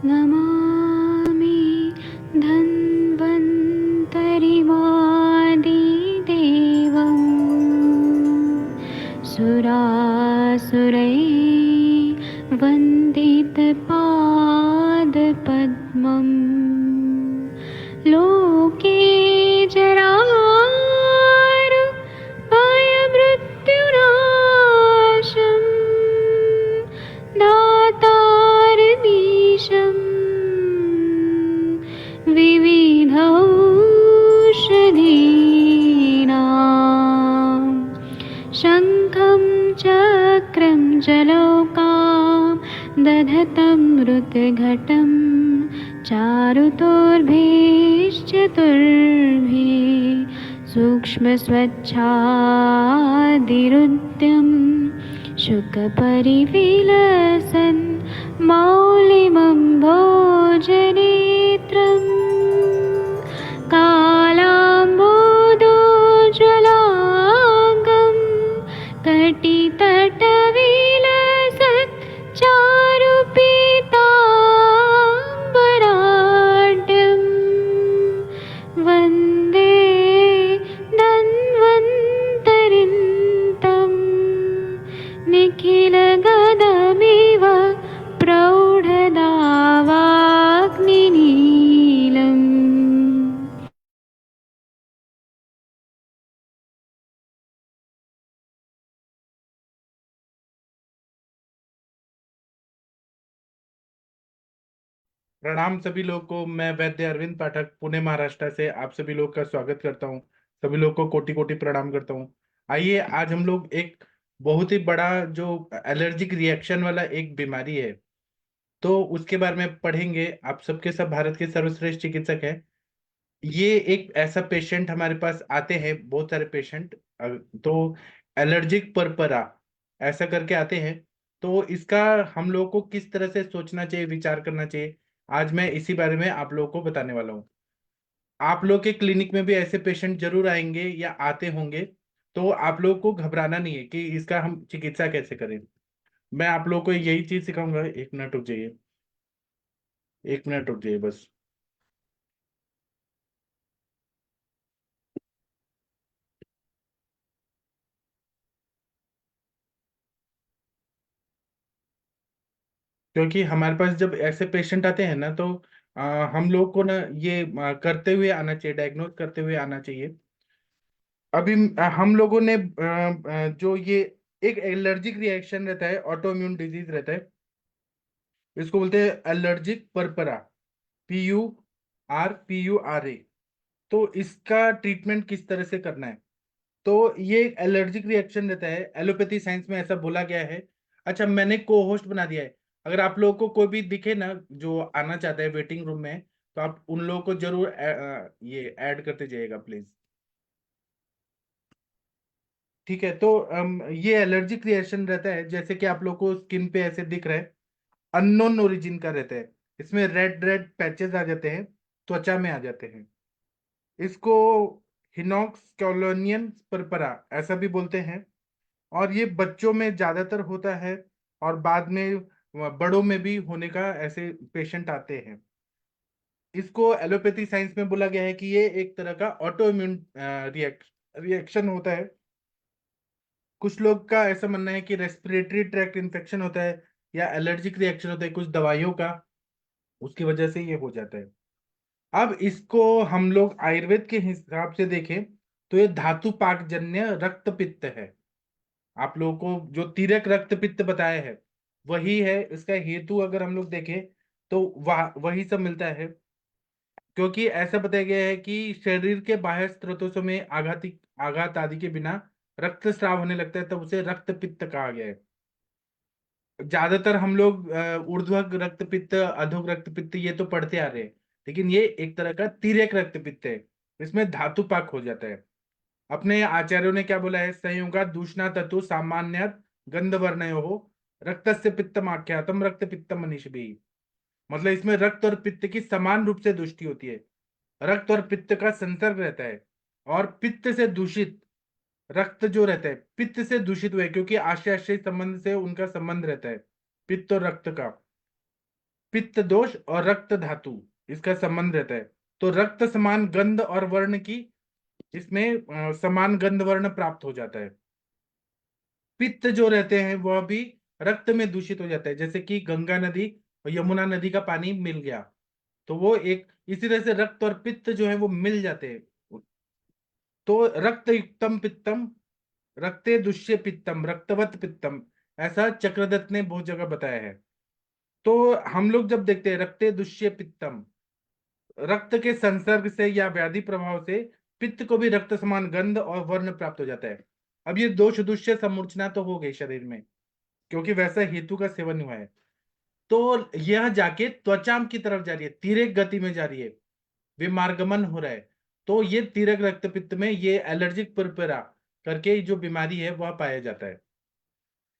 नमामि धन्वन्तरिमादिदेवम् सुरासुरैर्वन्दितपादपद्मम् लोके जरामृत्युनाशम् दातारमीशम् विविधौषधीनां शङ्खं चक्रं जलौकां दधतं मृतघटं चारुतोर्भिश्चतुर्भिः सूक्ष्मस्वच्छादिरुद्यं शुकपरिविलसन् मौलिमम्भोजनेत्रम् कालाम्बोदोज्ज्वलाङ्गं कटितटविलसत् चारुपीताम्बराढ्यं वन्दे धन्वन्तरिन्तं निखिलगदमिव प्रौढदावाग्निनीलम्। प्रणाम सभी लोगों को। मैं वैद्य अरविंद पाठक पुणे महाराष्ट्र से आप सभी लोग का स्वागत करता हूं। सभी लोग को कोटि कोटि प्रणाम करता हूं। आइए आज हम लोग एक बहुत ही बड़ा जो एलर्जिक रिएक्शन वाला एक बीमारी है तो उसके बारे में पढ़ेंगे। आप सबके सब भारत के सर्वश्रेष्ठ चिकित्सक हैं। ये एक ऐसा पेशेंट हमारे पास आते हैं, बहुत सारे पेशेंट तो एलर्जिक परपरा ऐसा करके आते हैं। तो इसका हम लोगों को किस तरह से सोचना चाहिए, विचार करना चाहिए, आज मैं इसी बारे में आप लोगों को बताने वाला हूँ। आप लोग के क्लिनिक में भी ऐसे पेशेंट जरूर आएंगे या आते होंगे, तो आप लोगों को घबराना नहीं है कि इसका हम चिकित्सा कैसे करें। मैं आप लोगों को यही चीज सिखाऊंगा। एक मिनट रुक जाइए, एक मिनट रुक जाइए बस। क्योंकि हमारे पास जब ऐसे पेशेंट आते हैं ना तो हम लोग को ना ये करते हुए आना चाहिए, डायग्नोज करते हुए आना चाहिए। अभी हम लोगों ने जो ये एक एलर्जिक रिएक्शन रहता है, ऑटो इम्यून डिजीज रहता है, इसको बोलते हैं एलर्जिक परपरा, PURPURA। तो इसका ट्रीटमेंट किस तरह से करना है, तो ये एक एलर्जिक रिएक्शन रहता है, एलोपैथी साइंस में ऐसा बोला गया है। अच्छा, मैंने को होस्ट बना दिया है। अगर आप लोगों को कोई भी दिखे ना जो आना चाहता है वेटिंग रूम में, तो आप उन लोगों को जरूर ये ऐड करते जाइएगा प्लीज। ठीक है, तो ये एलर्जिक रिएक्शन रहता है, जैसे कि आप लोग को स्किन पे ऐसे दिख रहा है, अननोन ओरिजिन का रहता है। इसमें रेड रेड पैचेस आ जाते हैं, त्वचा में आ जाते हैं। इसको हिनॉक्स कॉलोनियन परपरा ऐसा भी बोलते हैं। और ये बच्चों में ज्यादातर होता है और बाद में बड़ों में भी होने का ऐसे पेशेंट आते हैं। इसको एलोपैथी साइंस में बोला गया है कि ये एक तरह का ऑटो इम्यून रिएक्शन होता है। कुछ लोग का ऐसा मानना है कि रेस्पिरेटरी ट्रैक्ट इन्फेक्शन होता है या एलर्जिक रिएक्शन होता है कुछ दवाइयों का, उसकी वजह से ये हो जाता है। अब इसको हम लोग आयुर्वेद के हिसाब से देखें तो ये धातु पाकजन्य रक्त पित्त है। आप लोगों को जो तीरक रक्त पित्त बताया है वही है। इसका हेतु अगर हम लोग देखें तो वही सब मिलता है। क्योंकि ऐसा बताया गया है कि शरीर के बाह्य स्रोतों में आघात आदि के बिना रक्त स्राव होने लगता है, तब उसे रक्त पित्त कहा गया है। ज्यादातर हम लोग ऊर्ध्वक रक्त पित्त, अधोक रक्त पित्त ये तो पढ़ते आ रहे हैं, लेकिन ये एक तरह का तिर्यक रक्त पित्त है। इसमें धातु पाक हो जाता है। अपने आचार्यों ने क्या बोला है, संयुगा दूषणा तत्व सामान्य गंधवर्णयो हो रक्तस्य पित्तम आख्यातम रक्त पित्तम मनीष भी। मतलब इसमें रक्त और पित्त की समान रूप से दृष्टि होती है। रक्त और पित्त का संसर्ग रहता है, और पित्त से दूषित रक्त जो रहता है पित्त से दूषित हुआ है, क्योंकि आशय आशय संबंध से उनका संबंध रहता है, पित्त और रक्त का। पित्त दोष और रक्त धातु, इसका संबंध रहता है। तो रक्त समान गंध और वर्ण की इसमें समान गंध वर्ण प्राप्त हो जाता है। पित्त जो रहते हैं वह भी रक्त में दूषित हो जाता है, जैसे कि गंगा नदी और यमुना नदी का पानी मिल गया तो वो एक इसी तरह से रक्त और पित्त जो है वो मिल जाते हैं। तो रक्त युक्तम पित्तम रक्ते दुष्य पित्तम रक्तवत पित्तम, ऐसा चक्रदत्त ने बहुत जगह बताया है। तो हम लोग जब देखते हैं रक्ते दुष्य पित्तम, रक्त के संसर्ग से या व्याधि प्रभाव से पित्त को भी रक्त समान गंध और वर्ण प्राप्त हो जाता है। अब ये दोष दुष्य समूर्छना तो हो गई शरीर में, क्योंकि वैसा हेतु का सेवन हुआ है। तो यह जाके त्वचा की तरफ जा रही है, तीव्र गति में जा रही है, विमार्गमन हो रहा है। तो ये तीव्र रक्तपित्त में ये एलर्जिक पुरपुरा करके जो बीमारी है वह पाया जाता है।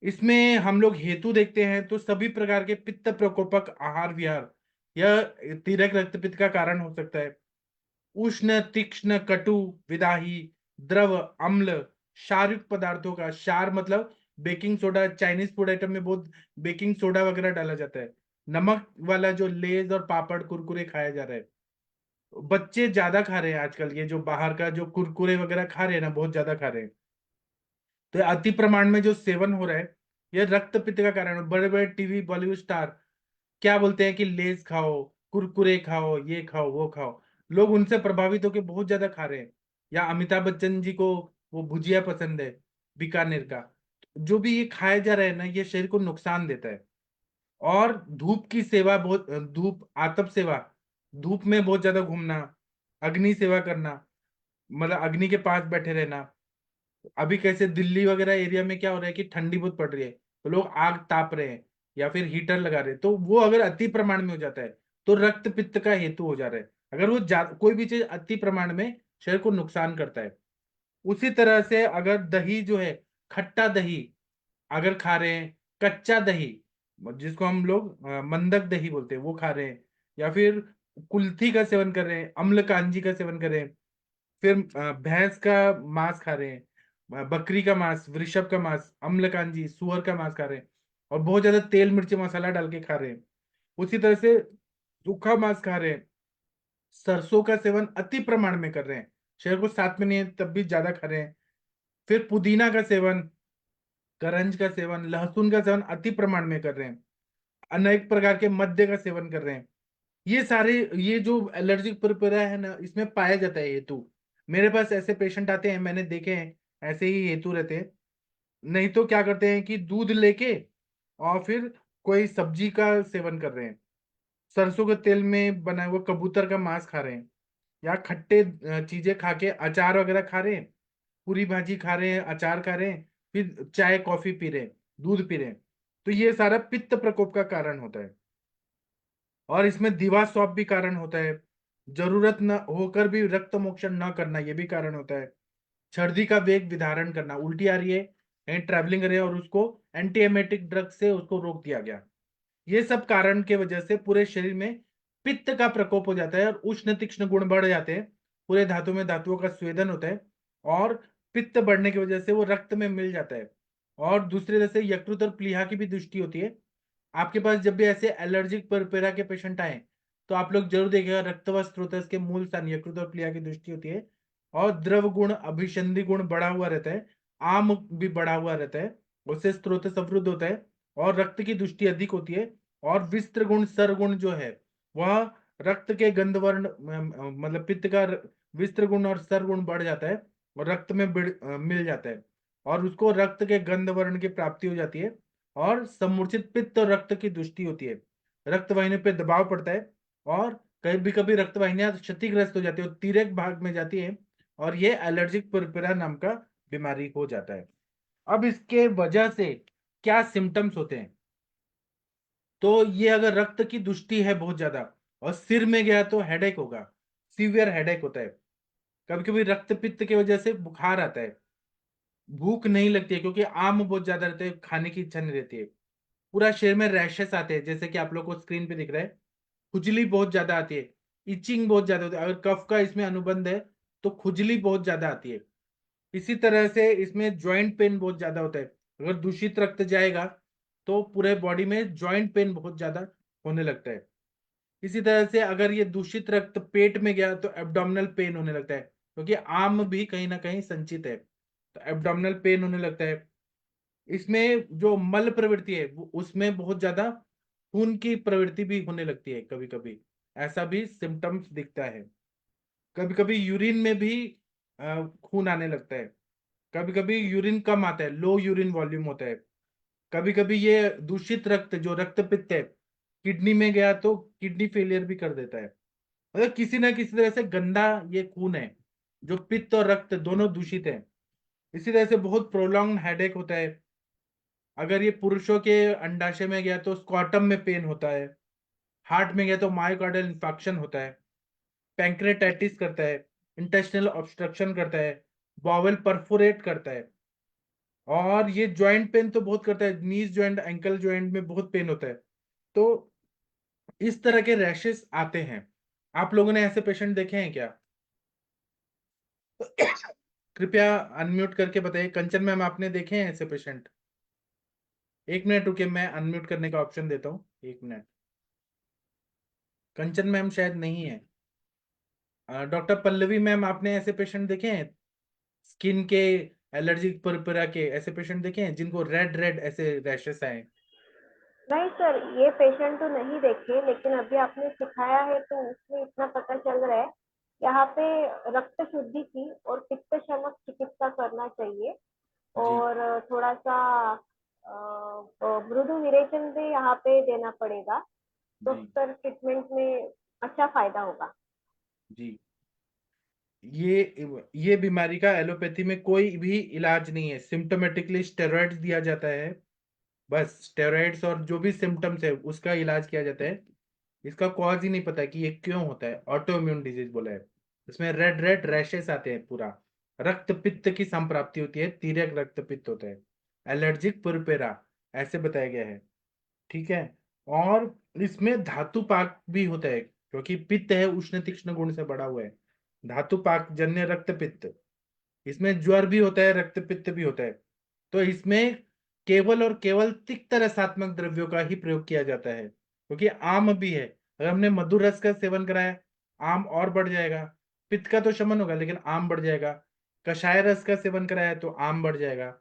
इसमें हम लोग हेतु देखते हैं तो सभी प्रकार के पित्त प्रकोपक आहार विहार यह तीव्र रक्तपित्त का कारण हो सकता है। उष्ण तीक्ष्ण कटु विदाही द्रव अम्ल क्षारयुक्त पदार्थों का, क्षार मतलब baking soda, Chinese food item में बहुत बेकिंग सोडा वगैरह डाला जाता है। नमक वाला जो लेज और पापड़ कुरकुरे खाया जा रहा है, बच्चे ज्यादा खा रहे हैं आजकल, ये जो बाहर का जो कुरकुरे वगैरह खा रहे हैं ना, बहुत ज्यादा खा रहे हैं। तो ये अति प्रमाण में जो सेवन हो रहा है ये रक्त पित्त का कारण है। बड़े बड़े टीवी बॉलीवुड स्टार क्या बोलते हैं कि लेज खाओ, कुरकुरे खाओ, ये खाओ वो खाओ, लोग उनसे प्रभावित होकर बहुत ज्यादा खा रहे हैं। या अमिताभ बच्चन जी को वो भुजिया पसंद है बीकानेर का, जो भी ये खाया जा रहा है ना ये शरीर को नुकसान देता है। और धूप की सेवा बहुत, धूप आतप सेवा, धूप में बहुत ज्यादा घूमना, अग्नि सेवा करना, मतलब अग्नि के पास बैठे रहना। अभी कैसे दिल्ली वगैरह एरिया में क्या हो रहा है कि ठंडी बहुत पड़ रही है तो लोग आग ताप रहे हैं या फिर हीटर लगा रहे हैं, तो वो अगर अति प्रमाण में हो जाता है तो रक्त पित्त का हेतु हो जा रहा है। अगर वो कोई भी चीज अति प्रमाण में शरीर को नुकसान करता है। उसी तरह से अगर दही जो है, खट्टा दही अगर खा रहे हैं, कच्चा दही जिसको हम लोग मंदक दही बोलते हैं वो खा रहे हैं, या फिर कुल्थी का सेवन कर रहे हैं, अम्ल कांजी का सेवन कर रहे हैं, फिर भैंस का मांस खा रहे हैं, बकरी का मांस, वृषभ का मांस, अम्लकांजी सुअर का मांस खा रहे हैं, और बहुत ज्यादा तेल मिर्ची मसाला डाल के खा रहे हैं। उसी तरह से सूखा मांस खा रहे हैं, सरसों का सेवन अति प्रमाण में कर रहे हैं, शरीर को साथ में नहीं है तब भी ज्यादा खा रहे हैं। फिर पुदीना का सेवन, करंज का सेवन, लहसुन का सेवन अति प्रमाण में कर रहे हैं, अनेक प्रकार के मद्य का सेवन कर रहे हैं। ये सारे ये जो एलर्जिक पुरपुरा है ना इसमें पाया जाता है हेतु। मेरे पास ऐसे पेशेंट आते हैं, मैंने देखे हैं ऐसे ही हेतु रहते हैं। नहीं तो क्या करते हैं कि दूध लेके और फिर कोई सब्जी का सेवन कर रहे हैं, सरसों के तेल में बना हुआ कबूतर का मांस खा रहे हैं, या खट्टे चीजें खा के अचार वगैरह खा रहे हैं, पूरी भाजी खा रहे हैं, अचार खा रहे हैं, फिर चाय कॉफी पी रहे हैं, दूध पी रहे हैं। तो ये सारा पित्त प्रकोप का कारण होता है। और इसमें दीवा स्वाप भी कारण होता है, जरूरत न होकर भी रक्त मोक्षण न करना ये भी कारण होता है, सर्दी का वेग विधारण करना, उल्टी आ रही है कहीं ट्रैवलिंग कर रहे हैं और उसको एंटी एमेटिक ड्रग से उसको रोक दिया गया, ये सब कारण के वजह से पूरे शरीर में पित्त का प्रकोप हो जाता है और उष्ण तीक्ष्ण गुण बढ़ जाते हैं, पूरे धातु में धातुओं का स्वेदन होता है, और पित्त बढ़ने की वजह से वो रक्त में मिल जाता है। और दूसरे तरह से यकृत और प्लीहा की भी दृष्टि होती है। आपके पास जब भी ऐसे एलर्जिक परपेरा के पेशेंट आए तो आप लोग जरूर देखिएगा रक्तवत स्रोतस के मूल स्थान यकृत और प्लीहा की दृष्टि होती है, और द्रव गुण अभिसंधि गुण बढ़ा हुआ रहता है, आम भी बढ़ा हुआ रहता है, उससे स्रोत अवरुद्ध होता है और रक्त की दृष्टि अधिक होती है। और विस्त्र गुण सर गुण जो है वह रक्त के गंधवर्ण मतलब पित्त का विस्त्र गुण और सर गुण बढ़ जाता है और रक्त में मिल जाता है, और उसको रक्त के गंधवर्ण की प्राप्ति हो जाती है। और समूर्छित पित्त और रक्त की दृष्टि होती है, रक्त वाहिनी पे दबाव पड़ता है, और कभी कभी रक्त वाहिनियां क्षतिग्रस्त हो जाती है और तिर्यक भाग में जाती है, और ये एलर्जिक पुरपुरा नाम का बीमारी हो जाता है। अब इसके वजह से क्या सिम्टम्स होते हैं, तो ये अगर रक्त की दृष्टि है बहुत ज्यादा और सिर में गया तो हेडेक होगा, सीवियर हेडेक होता है। कभी कभी रक्त पित्त की वजह से बुखार आता है, भूख नहीं लगती है क्योंकि आम बहुत ज्यादा रहते हैं, खाने की इच्छा नहीं रहती है, पूरा शरीर में रैशेस आते हैं जैसे कि आप लोग को स्क्रीन पे दिख रहा है, खुजली बहुत ज्यादा आती है, इचिंग बहुत ज्यादा होती है, अगर कफ का इसमें अनुबंध है तो खुजली बहुत ज्यादा आती है। इसी तरह से इसमें जॉइंट पेन बहुत ज्यादा होता है, अगर दूषित रक्त जाएगा तो पूरे बॉडी में जॉइंट पेन बहुत ज्यादा होने लगता है। इसी तरह से अगर ये दूषित रक्त पेट में गया तो एब्डोमिनल पेन होने लगता है, क्योंकि आम भी कहीं ना कहीं संचित है, तो एब्डोमिनल पेन होने लगता है। इसमें जो मल प्रवृत्ति है उसमें बहुत ज्यादा खून की प्रवृत्ति भी होने लगती है, कभी कभी ऐसा भी सिम्टम्स दिखता है। कभी कभी यूरिन में भी खून आने लगता है। कभी कभी यूरिन कम आता है, लो यूरिन वॉल्यूम होता है। कभी कभी ये दूषित रक्त जो रक्त पित्त है किडनी में गया तो किडनी फेलियर भी कर देता है। मतलब किसी ना किसी तरह से गंदा ये खून है, जो पित्त और रक्त दोनों दूषित है। इसी तरह से बहुत प्रोलॉन्ग हेडेक होता है। अगर ये पुरुषों के अंडाशय में गया तो स्क्वाटम में पेन होता है। हार्ट में गया तो मायोकार्डियल इंफाक्शन होता है। पैंक्रेटाइटिस करता है। इंटेस्टिनल ऑब्स्ट्रक्शन करता है। बॉवेल परफोरेट करता है। और ये जॉइंट पेन तो बहुत करता है, नीज जॉइंट एंकल जॉइंट में बहुत पेन होता है। तो इस तरह के रैशेस आते हैं। आप लोगों ने ऐसे पेशेंट देखे हैं क्या? कृपया अनम्यूट करके बताइए। कंचन मैम, आपने देखे हैं ऐसे पेशेंट? एक मिनट रुकिए, मैं अनम्यूट करने का ऑप्शन देता हूँ, एक मिनट। कंचन मैम शायद नहीं है। डॉक्टर पल्लवी मैम, आपने ऐसे पेशेंट देखे हैं स्किन के एलर्जिक परपरा के? ऐसे पेशेंट देखे हैं जिनको रेड रेड ऐसे रैशेस आए? नहीं सर, ये पेशेंट तो नहीं देखे, लेकिन अभी आपने सिखाया है तो उसमें इतना पता चल रहा है। यहाँ पे रक्त शुद्धि की और पित्त शमक चिकित्सा करना चाहिए, जी और थोड़ा सा मृदु विरेचन भी यहाँ पे देना पड़ेगा, तो जी सर ट्रीटमेंट में अच्छा फायदा होगा। जी। ये बीमारी का एलोपैथी में कोई भी इलाज नहीं है। सिम्टोमेटिकली स्टेरॉइड्स दिया जाता है, बस स्टेरॉइड्स, और जो भी सिम्टम्स है उसका इलाज किया जाता है। इसका कॉज ही नहीं पता कि ये क्यों होता है। ऑटो इम्यून डिजीज बोला है। इसमें रेड रेड रैशेस आते हैं, पूरा रक्त पित्त की संप्राप्ति होती है, तीर्यक रक्त पित्त होता है, एलर्जिक पुरपेरा ऐसे बताया गया है। ठीक है। और इसमें धातु पाक भी होता है, क्योंकि पित्त है उष्ण तीक्ष्ण गुण से बड़ा हुआ है। धातु पाक जन्य रक्त पित्त, इसमें ज्वर भी होता है, रक्त पित्त भी होता है। तो इसमें केवल और केवल तिक्त रसात्मक द्रव्यों का ही प्रयोग किया जाता है, क्योंकि आम भी है। अगर हमने मधुर रस का सेवन कराया, आम और बढ़ जाएगा। पित्त का तो शमन होगा लेकिन आम बढ़ जाएगा। कषाय रस का सेवन कराया तो आम बढ़ जाएगा।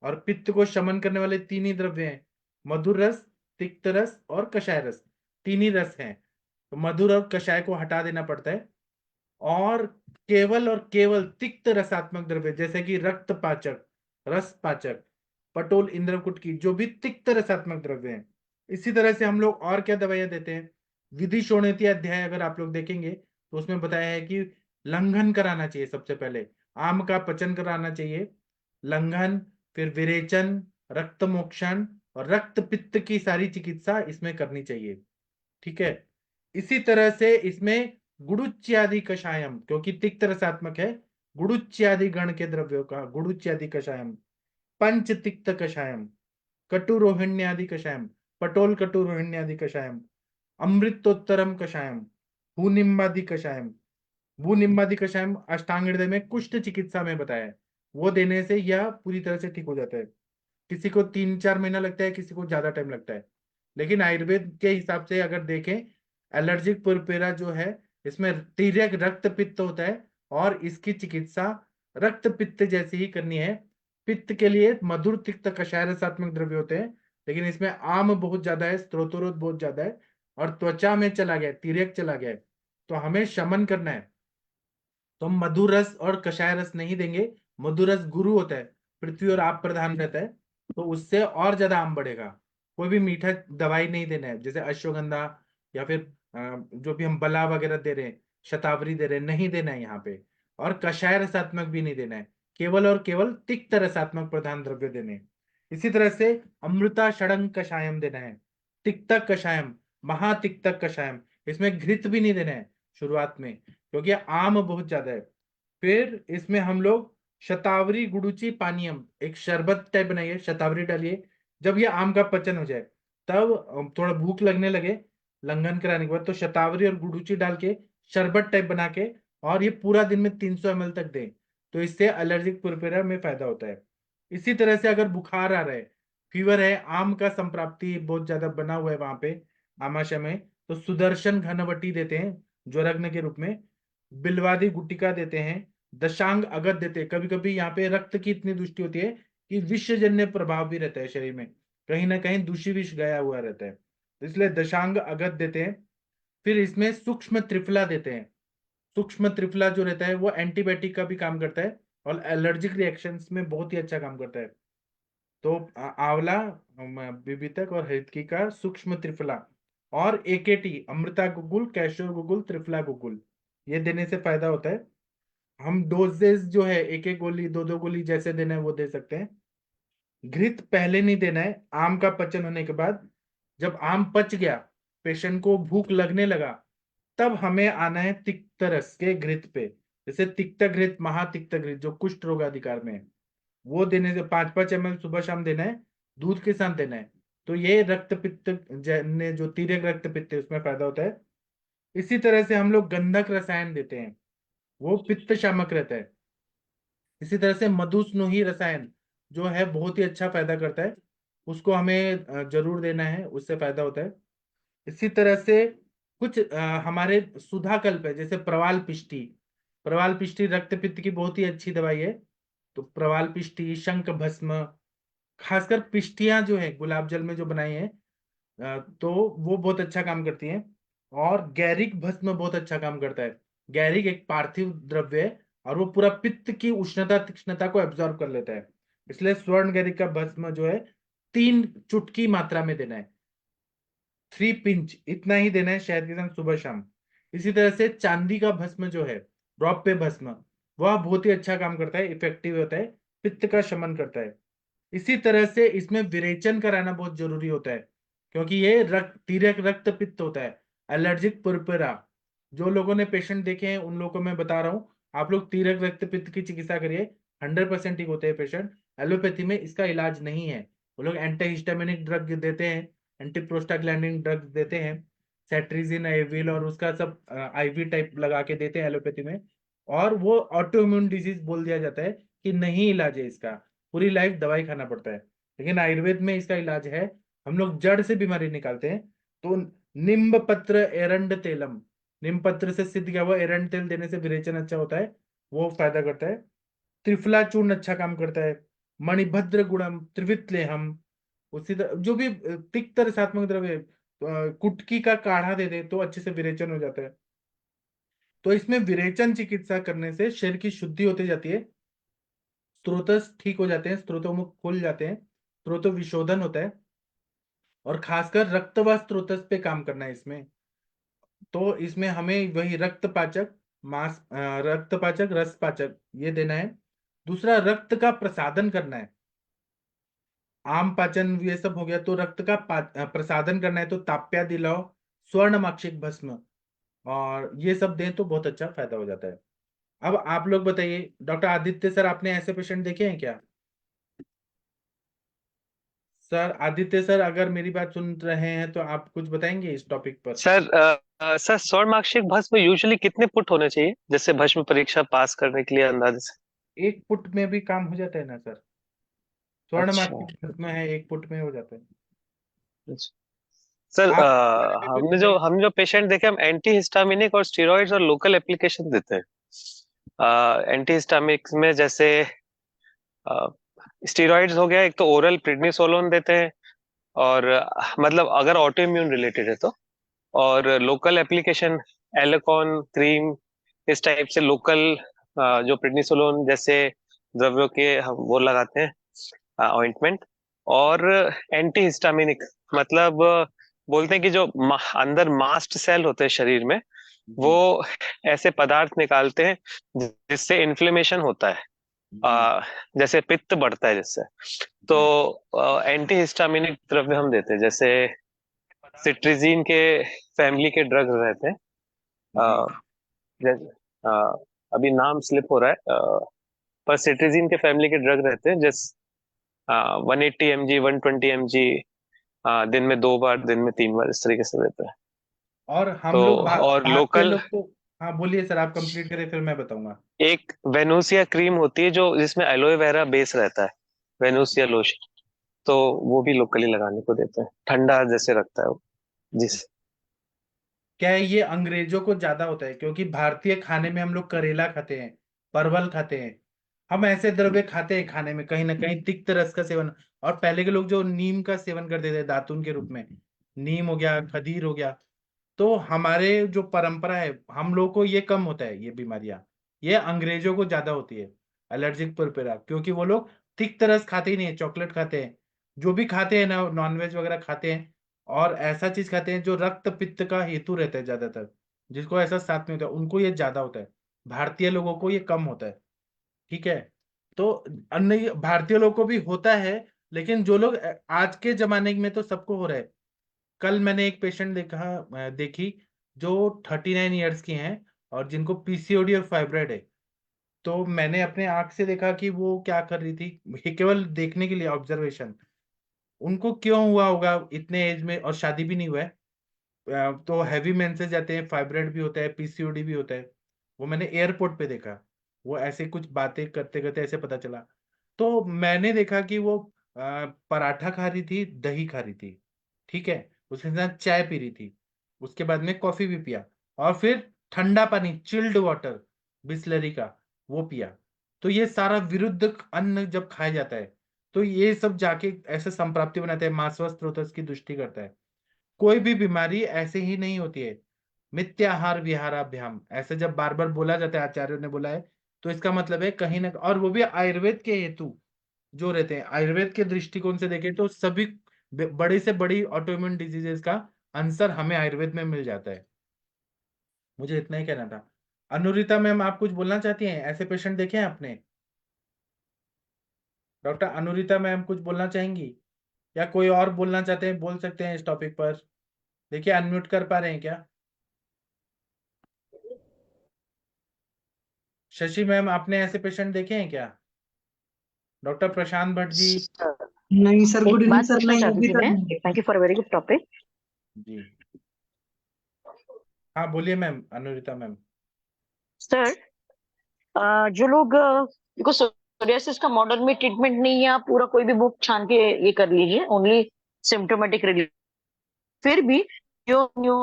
और पित्त को शमन करने वाले तीन ही द्रव्य हैं, मधुर रस, तिक्त रस और कषाय रस। तीन ही रस हैं, तो मधुर और कषाय को हटा देना पड़ता है। और केवल तिक्त रसात्मक द्रव्य जैसे कि रक्त पाचक, रस पाचक, पटोल, इंद्रकुट की जो भी तिक्त रसात्मक द्रव्य हैं। इसी तरह से हम लोग और क्या दवाइयां देते हैं? विधि शोणितीय अध्याय अगर आप लोग देखेंगे तो उसमें बताया है कि लंघन कराना चाहिए। सबसे पहले आम का पचन कराना चाहिए, लंघन, फिर विरेचन, रक्त मोक्षण और रक्त पित्त की सारी चिकित्सा इसमें करनी चाहिए। ठीक है। इसी तरह से इसमें गुड़ुच्यादि कषायम, क्योंकि तिक्त रसात्मक है, गुड़ुच्यादि गण के द्रव्यों का गुड़ुच्यादि कषायम, पंच तिक्त कषायम, कटुरोहिण्यादि कषायम, पटोल कटुरोहिण्यादि कषायम, अमृतोत्तरम कषायम, भूनिम्बादि कषायम। भूनिम्बादि कषायम अष्टांग हृदय में कुष्ठ चिकित्सा में बताया है, वो देने से यह पूरी तरह से ठीक हो जाता है। किसी को 3-4 महीना लगता है, किसी को ज्यादा टाइम लगता है। लेकिन आयुर्वेद के हिसाब से अगर देखें, एलर्जिक पुरपेरा जो है इसमें तिर्यक रक्त पित्त होता है, और इसकी चिकित्सा रक्त पित्त जैसी ही करनी है। पित्त के लिए मधुर तिक्त कषाय रसात्मक द्रव्य होते हैं, लेकिन इसमें आम बहुत ज्यादा है, स्त्रोतरोध बहुत ज्यादा है, और त्वचा में चला गया, तिर्यक चला गया है, तो हमें शमन करना है। तो हम मधुर रस और कषाय रस नहीं देंगे। मधुर रस गुरु होता है, पृथ्वी और आप प्रधान रहता है, तो उससे और ज्यादा आम बढ़ेगा। कोई भी मीठा दवाई नहीं देना है, जैसे अश्वगंधा या फिर जो भी हम बला वगैरह दे रहे हैं, शतावरी दे रहे हैं, नहीं देना है यहाँ पे। और कषाय रसात्मक भी नहीं देना है, केवल और केवल तिक्त रसात्मक प्रधान द्रव्य देने हैं। इसी तरह से अमृता षडंग कषायम देना है, तिक्तक कषायम, महातिक्तक कषायम। इसमें घृत भी नहीं देना है शुरुआत में, क्योंकि आम बहुत ज्यादा है। फिर इसमें हम लोग शतावरी गुड़ुची पानीयम, एक शरबत टाइप बनाइए, शतावरी डालिए। जब ये आम का पचन हो जाए, तब थोड़ा भूख लगने लगे लंघन कराने के बाद, तो शतावरी और गुड़ुची डाल के शरबत टाइप बना के, और ये पूरा दिन में 300 ml तक दें, तो इससे एलर्जिक पुरपेरा में फायदा होता है। इसी तरह से अगर बुखार आ रहा है, फीवर है, आम का संप्राप्ति बहुत ज्यादा बना हुआ है वहां पे, आमाशय में, तो सुदर्शन घनवटी देते हैं ज्वरग्न के रूप में, बिल्वादी गुटिका देते हैं, दशांग अगत देते हैं। कभी कभी यहाँ पे रक्त की इतनी दुष्टि होती है कि विषजन्य प्रभाव भी रहता है शरीर में, कहीं ना कहीं दूषी विष गया हुआ रहता है, तो इसलिए दशांग अगत देते हैं। फिर इसमें सूक्ष्म त्रिफला देते हैं। सूक्ष्म त्रिफला जो रहता है वो एंटीबायोटिक का भी काम करता है और एलर्जिक रिएक्शंस में बहुत ही अच्छा काम करता है। तो आंवला, बीबीतक और हरितकी का सूक्ष्म त्रिफला, और एकेटी अमृता गुगुल, कैशोर गुगुल, त्रिफला गुगुल, ये देने से फायदा होता है। हम डोजेस जो है एक एक गोली, दो दो गोली जैसे देना है वो दे सकते हैं। घृत पहले नहीं देना है, आम का पचन होने के बाद। जब आम पच गया, पेशेंट को भूख लगने लगा, तब हमें आना है तिक्त रस के घृत पे। जैसे तिक्त घृत, महातिक्त घृत जो कुष्ठ रोगाधिकार में है, वो देने से 5-5 ml सुबह शाम देना है, दूध के साथ देना है। तो ये रक्त पित्त जन्य जो तीव्र रक्त पित्त है उसमें फायदा होता है। इसी तरह से हम लोग गंधक रसायन देते हैं, वो पित्त शामक रहता है। इसी तरह से मधुस्नुही रसायन जो है बहुत ही अच्छा फायदा करता है, उसको हमें जरूर देना है, उससे फायदा होता है। इसी तरह से कुछ हमारे सुधाकल्प है, जैसे प्रवाल पिष्टी। प्रवाल पिष्टी रक्त पित्त की बहुत ही अच्छी दवाई है, तो प्रवाल पिष्टी, शंख भस्म, खासकर पिष्टियां जो है गुलाब जल में जो बनाई है, तो वो बहुत अच्छा काम करती हैं। और गैरिक भस्म बहुत अच्छा काम करता है। गैरिक एक पार्थिव द्रव्य है और वो पूरा पित्त की उष्णता तीक्ष्णता को एब्जॉर्ब कर लेता है, इसलिए स्वर्ण गैरिक का भस्म जो है 3 चुटकी मात्रा में देना है, 3 पिंच इतना ही देना है शहद के साथ सुबह शाम। इसी तरह से चांदी का भस्म जो है, ड्रॉप पे भस्म, वह बहुत ही अच्छा काम करता है, इफेक्टिव होता है, पित्त का शमन करता है। इसी तरह से इसमें विरेचन कराना बहुत जरूरी होता है, क्योंकि ये तीव्र रक्त पित्त होता है, एलर्जिक पुरपुरा। जो लोगों ने पेशेंट देखे हैं उन लोगों को मैं बता रहा हूँ, आप लोग तीव्र रक्त पित्त की चिकित्सा करिए, 100% ठीक होते हैं पेशेंट। एलोपैथी में इसका इलाज नहीं है, वो लोग एंटीहिस्टामिनिक ड्रग देते हैं, एंटी प्रोस्टाग्लैंडिन ड्रग्स देते हैं, सेट्रिजिन, एविल और उसका सब आईवी टाइप लगा के देते हैं एलोपैथी में, और वो ऑटो इम्यून डिजीज बोल दिया जाता है कि नहीं इलाज है इसका, पूरी लाइफ दवाई खाना पड़ता है। लेकिन आयुर्वेद में इसका इलाज है, हम लोग जड़ से बीमारी निकालते हैं। तो निम्ब पत्र एरंड तेलम, निम्ब पत्र से सिद्ध किया हुआ एरंड तेल देने से विरेचन अच्छा होता है, वो फायदा करता है। त्रिफला चूर्ण अच्छा काम करता है। मणिभद्र गुणम, त्रिवितलेहम, उसी तरह जो भी तिक्त रसात्मक द्रव्य, कुटकी का काढ़ा दे दे तो अच्छे से विरेचन हो जाता है। तो इसमें विरेचन चिकित्सा करने से शरीर की शुद्धि होती जाती है, स्त्रोतस ठीक हो जाते हैं, स्त्रोतों मुख खुल जाते हैं, स्त्रोत विशोधन होता है, और खासकर रक्तवास स्त्रोतस पे काम करना है इसमें। तो इसमें हमें वही रक्तपाचक, रक्तपाचक, रसपाचक ये देना है। दूसरा, रक्त का प्रसादन करना है, आम पाचन ये सब हो गया, तो रक्त का प्रसादन करना है, तो ताप्या दिलाओ, स्वर्ण माक्षिक भस्म, और ये सब दें तो बहुत अच्छा फायदा हो जाता है। अब आप लोग बताइए, डॉक्टर आदित्य सर, आपने ऐसे पेशेंट देखे हैं क्या? सर आदित्य सर, अगर मेरी बात सुन रहे हैं तो आप कुछ बताएंगे इस टॉपिक पर? सर स्वर्ण मार्कशीट भस्म यूजुअली कितने पुट होने चाहिए, जैसे भस्म परीक्षा पास करने के लिए अंदाजे से? 1 फुट में भी काम हो जाता है ना सर, स्वर्ण अच्छा, मार्केट भस्म है, 1 फुट में हो जाता है। अच्छा। सर आप इसके बारे में कुछ बताइए। हम जो पेशेंट देखे, हम एंटी हिस्टामिनिक और स्टेरॉइड्स और लोकल एप्लीकेशन देते हैं। एंटी हिस्टामिक में जैसे स्टेरॉइड्स हो गया, एक तो ओरल प्रिडनिसोलोन देते हैं, और मतलब अगर ऑटो इम्यून रिलेटेड है तो, और लोकल एप्लीकेशन एलोकॉन क्रीम, इस टाइप से लोकल जो प्रिडनिसोलोन जैसे द्रव्यों के हम वो लगाते हैं ऑइंटमेंट। और एंटी हिस्टामिनिक मतलब बोलते हैं कि जो अंदर मास्ट सेल होते हैं शरीर में, वो ऐसे पदार्थ निकालते हैं जिससे इन्फ्लेमेशन होता है, जैसे पित्त बढ़ता है जिससे। तो एंटी हिस्टामिनिक द्रव्य हम देते हैं, जैसे सिट्रिजीन के फैमिली के ड्रग रहते हैं। अ, जैसे अभी नाम स्लिप हो रहा है, पर सिट्रिजीन के फैमिली के ड्रग रहते हैं, जैसे 180 mg, 120 mg, दिन में 2 बार, दिन में 3 बार, इस तरीके से देते हैं। और तो हम लोग और भारतीय लोकल लोग तो, हाँ बोलिए सर, आप कंप्लीट करें फिर मैं बताऊंगा। एक वेनुसिया क्रीम होती है जो जिसमें एलोए वेरा बेस रहता है, वेनुसिया लोशन, तो वो भी लोकली लगाने को देते हैं, ठंडा जैसे रखता है वो, जी सर। क्या है, ये अंग्रेजों को ज्यादा होता है क्योंकि भारतीय खाने में हम लोग करेला खाते हैं, परवल खाते हैं, हम ऐसे द्रव्य खाते हैं खाने में, कहीं ना कहीं तिक्त रस का सेवन। और पहले के लोग जो नीम का सेवन करते थे दातुन के रूप में, नीम हो गया, खदीर हो गया, तो हमारे जो परंपरा है हम लोग को ये कम होता है ये बीमारियां। ये अंग्रेजों को ज्यादा होती है एलर्जिक परपेरा, क्योंकि वो लोग तिक्त रस खाते ही नहीं है, चॉकलेट खाते हैं, जो भी खाते हैं ना, नॉनवेज वगैरह खाते हैं, और ऐसा चीज खाते हैं जो रक्त पित्त का हेतु रहता है ज्यादातर, जिसको ऐसा साथ में होता है उनको ये ज्यादा होता है, भारतीय लोगों को ये कम होता है। ठीक है। तो अन्य भारतीय लोगों को भी होता है, लेकिन जो लोग आज के जमाने में तो सबको हो रहा है। कल मैंने एक पेशेंट देखी जो 39 ईयर्स की हैं और जिनको पीसीओडी और फाइब्रॉइड है। तो मैंने अपने आंख से देखा कि वो क्या कर रही थी, ये केवल देखने के लिए ऑब्जर्वेशन, उनको क्यों हुआ होगा इतने एज में और शादी भी नहीं हुआ है। तो हैवी मेंसेस जाते हैं, फाइब्रॉइड भी होता है, पीसीओडी भी होता है। वो मैंने एयरपोर्ट पे देखा, वो ऐसे कुछ बातें करते करते ऐसे पता चला। तो मैंने देखा कि वो पराठा खा रही थी, दही खा रही थी, ठीक है, उसके साथ चाय पी रही थी, उसके बाद में कॉफी भी पिया, और फिर ठंडा पानी चिल्ड वाटर बिस्लरी का वो पिया। तो ये सारा विरुद्ध अन्न जब खाया जाता है तो ये सब जाके ऐसे संप्राप्ति बनाते हैं, मासव स्रोतस की दृष्टि करता है। कोई भी बीमारी ऐसे ही नहीं होती है। मिथ्याहार विहाराभ्याम ऐसे जब बार बार बोला जाता है, आचार्यों ने बोला है, तो इसका मतलब है कहीं ना, और वो भी आयुर्वेद के हेतु जो रहते हैं, आयुर्वेद के दृष्टिकोण से देखें तो सभी बड़ी से बड़ी ऑटोइम्यून डिजीजेस का आंसर हमें आयुर्वेद में मिल जाता है। मुझे इतना ही कहना था। अनुरिता मैम, आप कुछ बोलना चाहती हैं? ऐसे पेशेंट देखे हैं आपने? डॉक्टर अनुरिता मैम कुछ बोलना चाहेंगी, या कोई और बोलना चाहते हैं बोल सकते हैं इस टॉपिक पर। देखिए अनम्यूट कर पा रहे हैं क्या? शशि मैम, आपने ऐसे पेशेंट देखे हैं क्या? डॉक्टर प्रशांत भट्ट जी। नहीं सर, गुड एक इवनिंग बात सर, पूछना नहीं चाहती अभी थी तक मैं। नहीं देखा। Thank you for very good topic. जी हाँ, बोलिए मैम, अनुरिता मैम। सर, जो लोग देखो, सोरियासिस का मॉडर्न में ट्रीटमेंट नहीं है, आप पूरा कोई भी बुक छान के ये कर लीजिए, ओनली सिम्टोमेटिक रिलीफ। फिर भी जो न्यू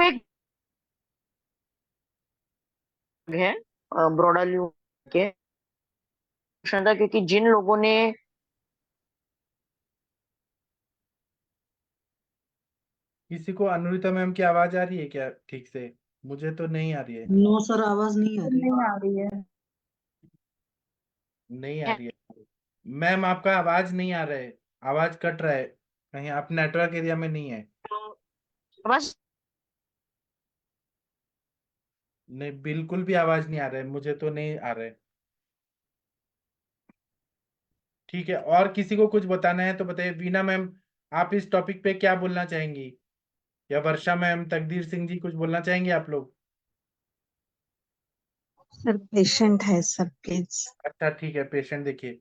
एक है ब्रोडाल्यू के प्रश्न था, क्योंकि जिन लोगों ने किसी को अनुरिता मैम की आवाज आ रही है क्या ठीक से? मुझे तो नहीं आ रही है। नो सर, आवाज नहीं आ रही। नहीं आ रही है। नहीं आ रही है मैम, आपका आवाज नहीं आ रहा है, आवाज कट रहा है, कहीं आप नेटवर्क एरिया में नहीं है? बस नहीं, बिल्कुल भी आवाज नहीं आ रहा है, मुझे तो नहीं आ रहा है। ठीक है, और किसी को कुछ बताना है तो बताइए। वीना मैम, आप इस टॉपिक पे क्या बोलना चाहेंगी? या वर्षा मैम, तकदीर सिंह जी, कुछ बोलना चाहेंगे आप लोग? सर पेशेंट है सर, प्लीज। अच्छा ठीक है, पेशेंट देखिए।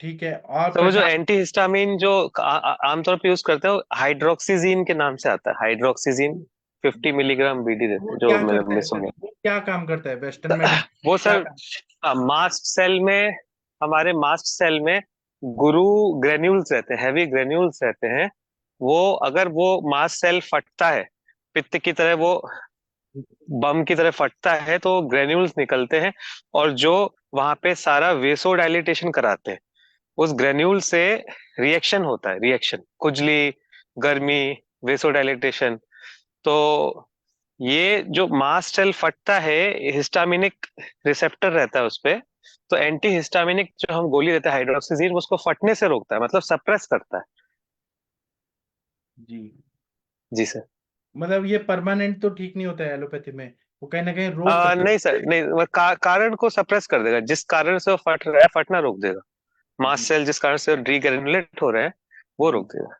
ठीक है, और तो वो जो प्रशांत। एंटी हिस्टामिन जो आमतौर पे यूज करते हो, हाइड्रोक्सीजीन के नाम से आता है। हाइड्रोक्सीजीन 50 मिलीग्राम बीडी देते वो हैं, जो क्या मतलब करता है मिस हो सर, गया। वो क्या काम करता है वेस्टर्न मेडिसिन? वो क्या सर काम? मास्ट सेल में, हमारे मास्ट सेल में गुरु ग्रेन्यूल्स रहते हैं, हैवी ग्रेन्यूल्स रहते हैं। वो अगर वो मास्ट सेल फटता है, पित्त की तरह वो बम की तरह फटता है, तो ग्रेन्यूल्स निकलते हैं, और जो वहां पे सारा वेसो डायलिटेशन कराते हैं, उस ग्रेन्यूल से रिएक्शन होता है, रिएक्शन, खुजली, गर्मी, वेसो डायलिटेशन। तो ये जो मास्ट सेल फटता है, हिस्टामिनिक रिसेप्टर रहता है उस पे, तो एंटी हिस्टामिनिक जो हम गोली देते हैं हाइड्रोक्सीजीन, उसको फटने से रोकता है, मतलब सप्रेस करता है। जी, जी सर। मतलब ये परमानेंट तो ठीक नहीं होता है एलोपैथी में, वो कहीं ना कहीं रोक सकता नहीं सर, नहीं, वो कारण को सप्रेस कर देगा, जिस कारण से वो फट रहा है, फटना रोक देगा। है। मास्ट जी सेल जिस कारण से डीग्रेनुलेट हो रहे हैं, वो जी, रोक देगा।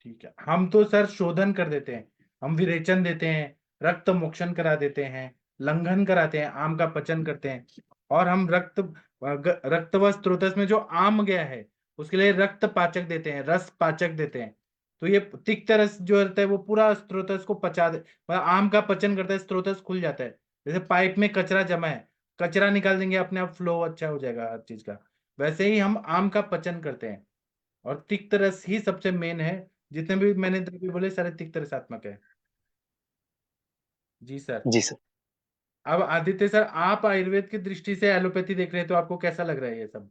ठीक है। हम तो सर शोधन कर देते हैं, हम विरेचन देते हैं, रक्त मोक्षण करा देते हैं, लंघन कराते हैं, आम का पचन करते हैं, और हम रक्तव स्रोतस में जो आम गया है उसके लिए रक्त पाचक देते हैं, रस पाचक देते हैं। तो ये तिक्त रस जो रहता है वो पूरा स्रोतस को पचा दे, मतलब आम का पचन करता है, स्रोतस खुल जाता है। जैसे पाइप में कचरा जमा है, कचरा निकाल देंगे, अपने आप फ्लो अच्छा हो जाएगा हर चीज का। वैसे ही हम आम का पचन करते हैं। और तिक्त रस ही सबसे मेन है। जितने भी मैंने द्रव्य बोले सारे तिक्त रसात्मक है। जी सर। जी सर। अब आदित्य सर, आप आयुर्वेद की दृष्टि से एलोपैथी देख रहे हैं, तो आपको कैसा लग रहा है ये सब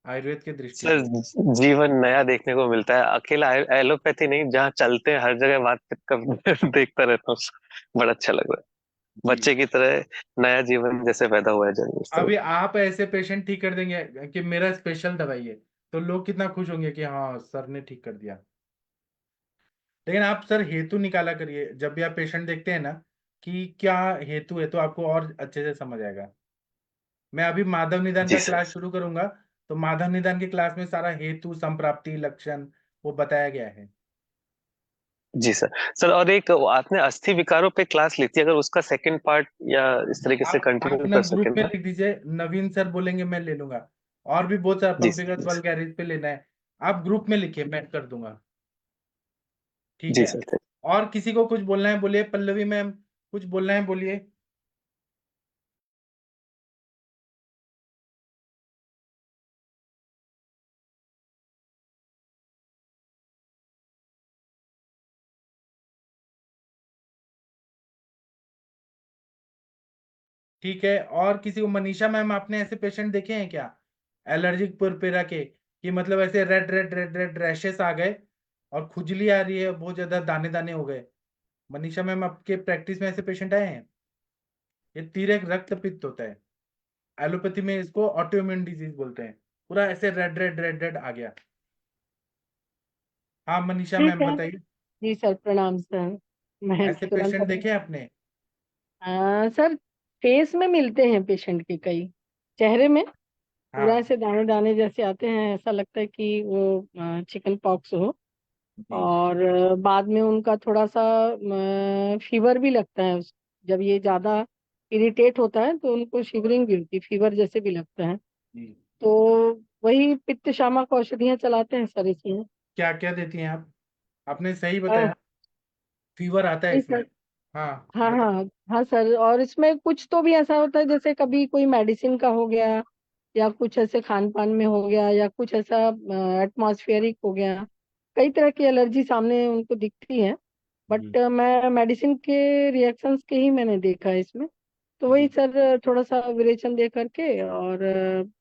आयुर्वेद की दृष्टि सर से? जीवन नया देखने को मिलता है। अकेला एलोपैथी नहीं, जहाँ चलते हैं हर जगह बात कर देखता रहता हूँ। बड़ा अच्छा लग रहा है, जी। बच्चे की तरह नया जीवन जैसे पैदा हुआ है जन्म इस अभी तरह। आप ऐसे पेशेंट ठीक कर देंगे कि मेरा स्पेशल दवाई है, तो लोग कितना खुश होंगे कि हाँ सर ने ठीक कर दिया। लेकिन आप सर हेतु निकाला करिए जब भी आप पेशेंट देखते हैं ना, कि क्या हेतु है, तो आपको और अच्छे से समझ आएगा। मैं अभी माधव निदान जी का सर। क्लास शुरू करूंगा, तो माधव निदान की क्लास में सारा हेतु, संप्राप्ति, लक्षण वो बताया गया है। जी सर। सर और एक आपने अस्थि विकारों पे क्लास ली थी, अगर उसका सेकंड पार्ट या इस तरीके से आप कंटिन्यू ना कर ग्रुप सके में ना। लिख दीजिए, नवीन सर बोलेंगे मैं ले लूंगा। और भी बहुत सारा जी पंपिंग सर। बल गैरेज पे लेना है, आप ग्रुप में लिखिए, मैं कर दूंगा। ठीक जी है। सर। और किसी को कुछ बोलना है बोलिए, पल्लवी मैम कुछ बोलना है बोलिए। ठीक है। और किसी को, मनीषा मैम, आपने ऐसे पेशेंट देखे हैं क्या एलर्जिक पुरपेरा के, कि मतलब ऐसे red red red red rashes आ गए और खुजली आ रही है, बहुत ज्यादा दाने दाने हो गए? मनीषा मैम, आपके प्रैक्टिस में ऐसे पेशेंट आए हैं? ये तीरक रक्त पित्त होता है, एलोपैथी में इसको ऑटोइम्यून डिजीज बोलते हैं। पूरा ऐसे रेड रेड रेड रेड आ गया। हाँ मनीषा ठीक मैम है। बताइए। जी सर, प्रणाम सर। मैं ऐसे तुरंत पेशेंट देखे आपने? सर, फेस में मिलते हैं पेशेंट के कई, चेहरे में पूरा हाँ ऐसे दाने दाने जैसे आते हैं, ऐसा लगता है कि वो चिकन पॉक्स हो। जी। और बाद में उनका थोड़ा सा फीवर भी लगता है। जब ये ज्यादा इरिटेट होता है तो उनको शिवरिंग भी होती है, फीवर जैसे भी लगता है। जी। तो वही पित्त शामक औषधियाँ चलाते हैं सर इसमें। क्या क्या देती हैं आप? आपने सही अ, बताया, फीवर आता है जी इसमें। सर। हाँ हाँ बताइए। हाँ हाँ सर, और इसमें कुछ तो भी ऐसा होता है जैसे कभी कोई मेडिसिन का हो गया, या कुछ ऐसे खान पान में हो गया, या कुछ ऐसा एटमॉस्फेरिक हो गया। कई तरह की एलर्जी सामने उनको दिखती है। जी। बट मैं मेडिसिन के रिएक्शंस के ही मैंने देखा है इसमें। तो वही जी। सर थोड़ा सा विरेचन दे करके और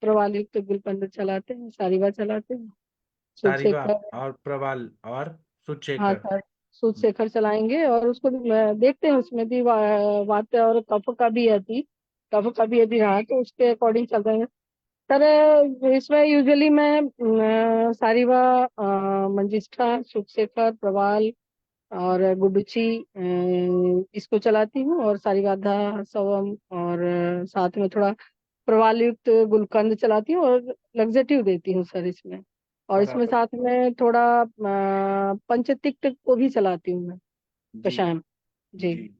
प्रवाल युक्त गुलकंद चलाते हैं, सारिवा चलाते हैं, सारिवा सुचेखर। और प्रवाल और हाँ सुचेखर। सर, सूद शेखर चलाएंगे, और उसको भी देखते हैं उसमें भी वात और कफ का भी यदि रहा तो उसके अकॉर्डिंग चल रहे हैं सर। इसमें यूजुअली मैं सारिवा, मंजिष्ठा, सूद शेखर, प्रवाल और गुडुची इसको चलाती हूँ, और सारिगाधा सवम, और साथ में थोड़ा प्रवाल युक्त गुलकंद चलाती हूँ, और लग्जेटिव देती हूँ सर इसमें। और इसमें बराबर। साथ में थोड़ा पंचतिक्त को भी चलाती हूँ मैं, जी। कषायम। जी। जी।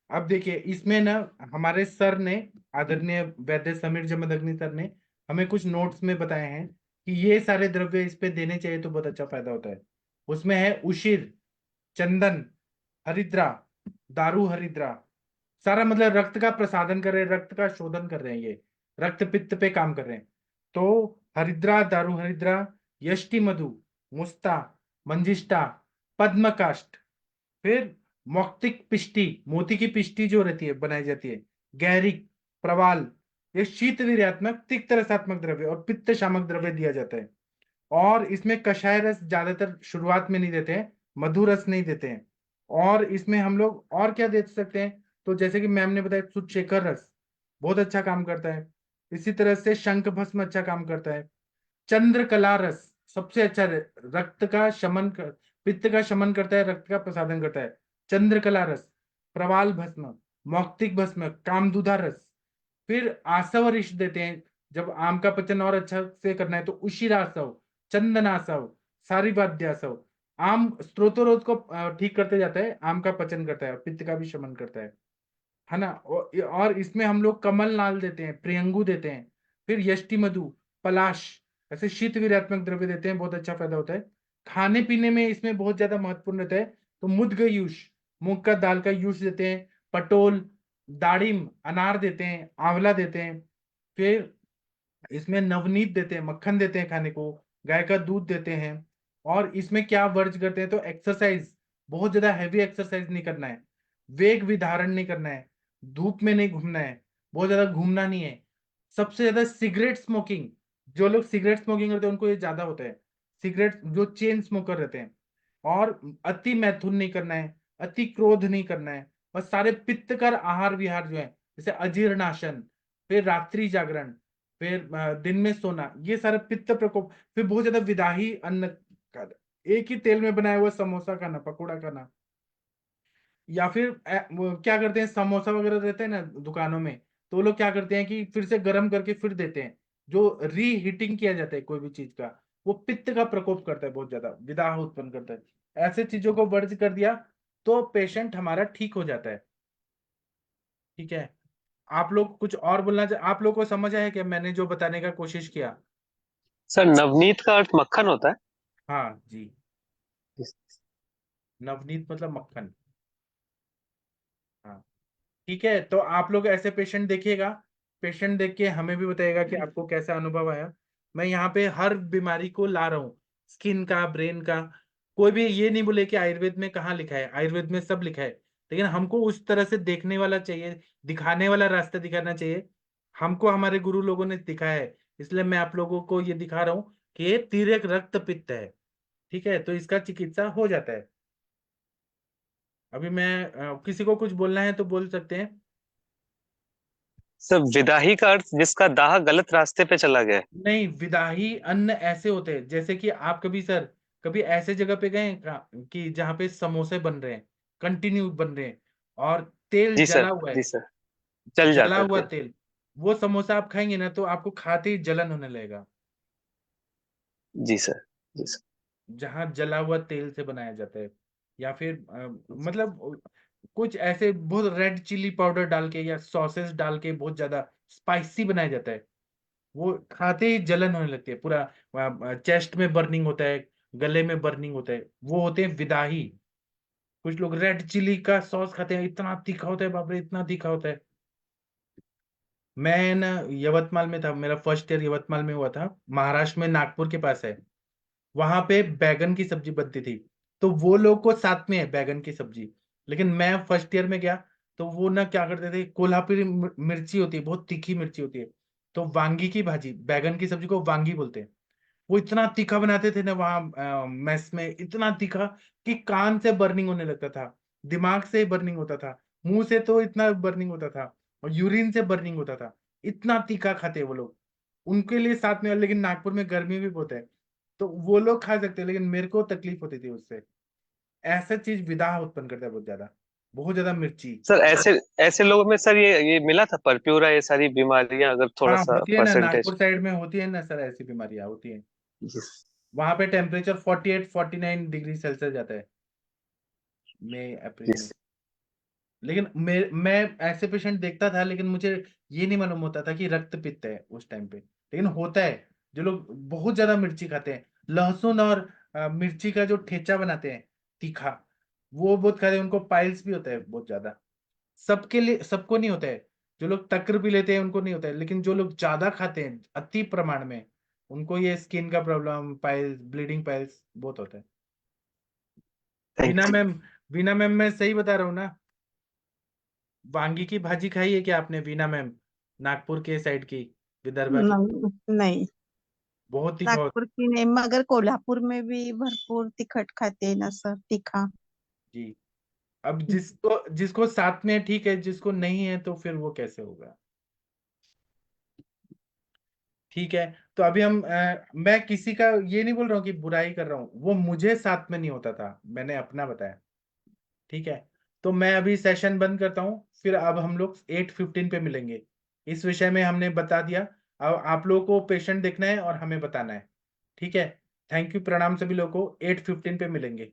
अब देखिए इसमें ना, हमारे सर ने, आदरणीय वैद्य समीर जमदग्नि सर ने हमें कुछ नोट्स में बताए हैं कि ये सारे द्रव्य इस पे देने चाहिए तो बहुत अच्छा फायदा होता है। उसमें है उशिर, चंदन, हरिद्रा, दारू हरिद्रा। सारा मतलब रक्त का प्रसादन कर रहे हैं, रक्त का शोधन कर रहे हैं, ये रक्त पित्त पे काम कर रहे हैं। तो हरिद्रा, दारू हरिद्रा, यष्टि मधु, मुस्ता, मंजिष्ठा, पद्मकाष्ठ, फिर मौक्तिक पिष्टि, मोती की पिष्टि जो रहती है बनाई जाती है, गैरिक, प्रवाल, ये शीत वीर्यात्मक तिक्त रसात्मक द्रव्य और पित्त शामक द्रव्य दिया जाता है। और इसमें कषाय रस ज्यादातर शुरुआत में नहीं देते हैं, मधुर रस नहीं देते हैं। और इसमें हम लोग और क्या दे सकते हैं, तो जैसे कि मैम ने बताया, सुचेकर रस बहुत अच्छा काम करता है। इसी तरह से शंख भस्म अच्छा काम करता है। चंद्रकला रस सबसे अच्छा रक्त का शमन पित्त का शमन करता है, रक्त का प्रसादन करता है। चंद्रकला रस, प्रवाल भस्म, मौक्तिक भस्म, कामदूधा रस। फिर आसव रिश देते हैं, जब आम का पचन और अच्छा से करना है तो उशिरासव, चंदनासव, सारिवाद्यासव। आम स्त्रोतरोध को ठीक करते जाता है, आम का पचन करता है, पित्त का भी शमन करता है ना। और इसमें हम लोग कमल नाल देते हैं, प्रियंगु देते हैं, फिर यष्टि मधु, पलाश, ऐसे शीत वीर्यात्मक द्रव्य देते हैं, बहुत अच्छा फायदा होता है। खाने पीने में इसमें बहुत ज्यादा महत्वपूर्ण रहता है, तो मुद्ग यूष, मूंग का दाल का यूष देते हैं, पटोल, दाड़िम, अनार देते हैं, आंवला देते हैं। फिर इसमें नवनीत देते हैं, मक्खन देते हैं खाने को, गाय का दूध देते हैं। और इसमें क्या वर्ज करते हैं, तो एक्सरसाइज, बहुत ज्यादा हैवी एक्सरसाइज नहीं करना है, वेग विधारण नहीं करना है, धूप में नहीं घूमना है, बहुत ज्यादा घूमना नहीं है। सबसे ज्यादा सिगरेट स्मोकिंग, जो लोग सिगरेट स्मोकिंग करते हैं उनको ये ज्यादा होता है, सिगरेट जो चेन स्मोकर रहते हैं। और अति मैथुन नहीं करना है, अति क्रोध नहीं करना है, और सारे पित्तकर आहार विहार जो है, जैसे अजीर्णासन, फिर रात्रि जागरण, फिर दिन में सोना, ये सारे पित्त प्रकोप, फिर बहुत ज्यादा विदाही अन्न खाना, एक ही तेल में बनाया हुआ समोसा खाना, पकौड़ा खाना, या फिर वो क्या करते हैं, समोसा वगैरह रहते हैं ना दुकानों में, तो वो लोग क्या करते हैं कि फिर से गर्म करके फिर देते हैं, जो रीहीटिंग किया जाता है कोई भी चीज का, वो पित्त का प्रकोप करता है, बहुत ज्यादा विदाह उत्पन्न करता है। ऐसे चीजों को वर्ज कर दिया तो पेशेंट हमारा ठीक हो जाता है। ठीक है, आप लोग कुछ और बोलना आप लोग को समझ आया क्या मैंने जो बताने का कोशिश किया? सर नवनीत का अर्थ मक्खन होता है? हाँ जी, नवनीत मतलब मक्खन। हाँ ठीक है, तो आप लोग ऐसे पेशेंट देखिएगा, पेशेंट देख के हमें भी बताइएगा कि आपको कैसा अनुभव आया। मैं यहाँ पे हर बीमारी को ला रहा हूँ, स्किन का, ब्रेन का, कोई भी ये नहीं बोले कि आयुर्वेद में कहाँ लिखा है, आयुर्वेद में सब लिखा है, लेकिन हमको उस तरह से देखने वाला चाहिए, दिखाने वाला रास्ता दिखाना चाहिए। हमको हमारे गुरु लोगों ने दिखाया है, इसलिए मैं आप लोगों को ये दिखा रहा हूँ कि ये तिर्यक रक्त पित्त है। ठीक है, तो इसका चिकित्सा हो जाता है। अभी मैं किसी को कुछ बोलना है तो बोल सकते हैं। सर विदाही का अर्थ जिसका दाह गलत रास्ते पे चला गया है। नहीं, विदाही अन्न ऐसे होते हैं जैसे कि आप कभी सर, कभी ऐसे जगह पे गए हैं कि जहाँ पे समोसे बन रहे हैं, कंटिन्यू बन रहे हैं, और तेल जी जला सर, हुआ जी है, सर, चल जला जाता है हुआ तेल। तेल, वो समोसा आप खाएंगे ना तो आपको खाते ही जलन होने लगेगा। जी सर, जी सर। जहाँ जला हुआ तेल से बनाया जाता है, या फिर मतलब कुछ ऐसे बहुत रेड चिली पाउडर डाल के या सॉसेस डाल के बहुत ज्यादा स्पाइसी बनाया जाता है, वो खाते ही जलन होने लगती है, पूरा चेस्ट में बर्निंग होता है, गले में बर्निंग होता है, वो होते हैं विदाही। कुछ लोग रेड चिली का सॉस खाते हैं, इतना तीखा होता है, बाप रे इतना तीखा होता है। मैं ना यवतमाल में था, मेरा फर्स्ट ईयर यवतमाल में हुआ था, महाराष्ट्र में नागपुर के पास है, वहां पे बैगन की सब्जी बनती थी, तो वो लोग को साथ में है बैगन की सब्जी, लेकिन मैं फर्स्ट ईयर में गया, तो वो ना क्या करते थे, कोल्हापुरी मिर्ची होती है, बहुत तीखी मिर्ची होती है, तो वांगी की भाजी, बैगन की सब्जी को वांगी बोलते हैं, वो इतना तीखा बनाते थे ना वहाँ मेस में, इतना तीखा कि कान से बर्निंग होने लगता था, दिमाग से बर्निंग होता था, मुंह से तो इतना बर्निंग होता था, और यूरिन से बर्निंग होता था, इतना तीखा खाते हैं वो लोग। उनके लिए साथ में, लेकिन नागपुर में गर्मी भी बहुत है, तो वो लोग खा सकते हैं, लेकिन मेरे को तकलीफ होती थी उससे। ऐसा चीज विदाह उत्पन्न करता है बहुत ज्यादा मिर्ची। सर ऐसे ऐसे लोगों में सर ये मिला था परप्यूरा, ये सारी बीमारियां अगर थोड़ा हाँ सा होती है ना, परसेंटेज। नागपुर साइड में होती है ना सर, ऐसी बीमारियां होती हैं। जी वहां पे टेम्परेचर 48-49 डिग्री सेल्सियस जाता है मई अप्रैल जी। में। लेकिन मैं ऐसे पेशेंट देखता था, लेकिन मुझे ये नहीं मालूम होता था कि रक्त पित्त है उस टाइम पे, लेकिन होता है। जो लोग बहुत ज्यादा मिर्ची खाते हैं, लहसुन और मिर्ची का जो ठेचा बनाते हैं तीखा, वो बहुत खाते हैं, उनको पाइल्स भी होता है बहुत ज्यादा। सबके लिए, सबको नहीं होता है, जो लोग तक्र भी लेते हैं उनको नहीं होता है, लेकिन जो लोग ज्यादा खाते हैं अति प्रमाण में, उनको ये स्किन का प्रॉब्लम, पाइल्स, ब्लीडिंग पाइल्स बहुत होता है। Thank Veena you. Ma'am, Veena ma'am मैं सही बता रहा हूँ ना? वांगी की भाजी खाई है क्या आपने वीना मैम, नागपुर के साइड की, विदर्भा की? नहीं नहीं, बहुत तीखा होता नागपुर की नहीं, मगर कोल्हापुर में भी भरपूर तिखट खाते हैं ना सर, तीखा। है जी। अब जिसको जिसको साथ में ठीक है, जिसको नहीं है तो फिर वो कैसे होगा? ठीक है, तो अभी हम मैं किसी का ये नहीं बोल रहा हूँ कि बुराई कर रहा हूँ, वो मुझे साथ में नहीं होता था, मैंने अपना बताया। ठीक है, तो मैं अभी सेशन बंद करता हूँ, फिर अब हम लोग 8:15 पे मिलेंगे। इस विषय में हमने बता दिया, अब आप लोगों को पेशेंट देखना है और हमें बताना है। ठीक है, थैंक यू, प्रणाम सभी लोगों को, 8:15 पे मिलेंगे।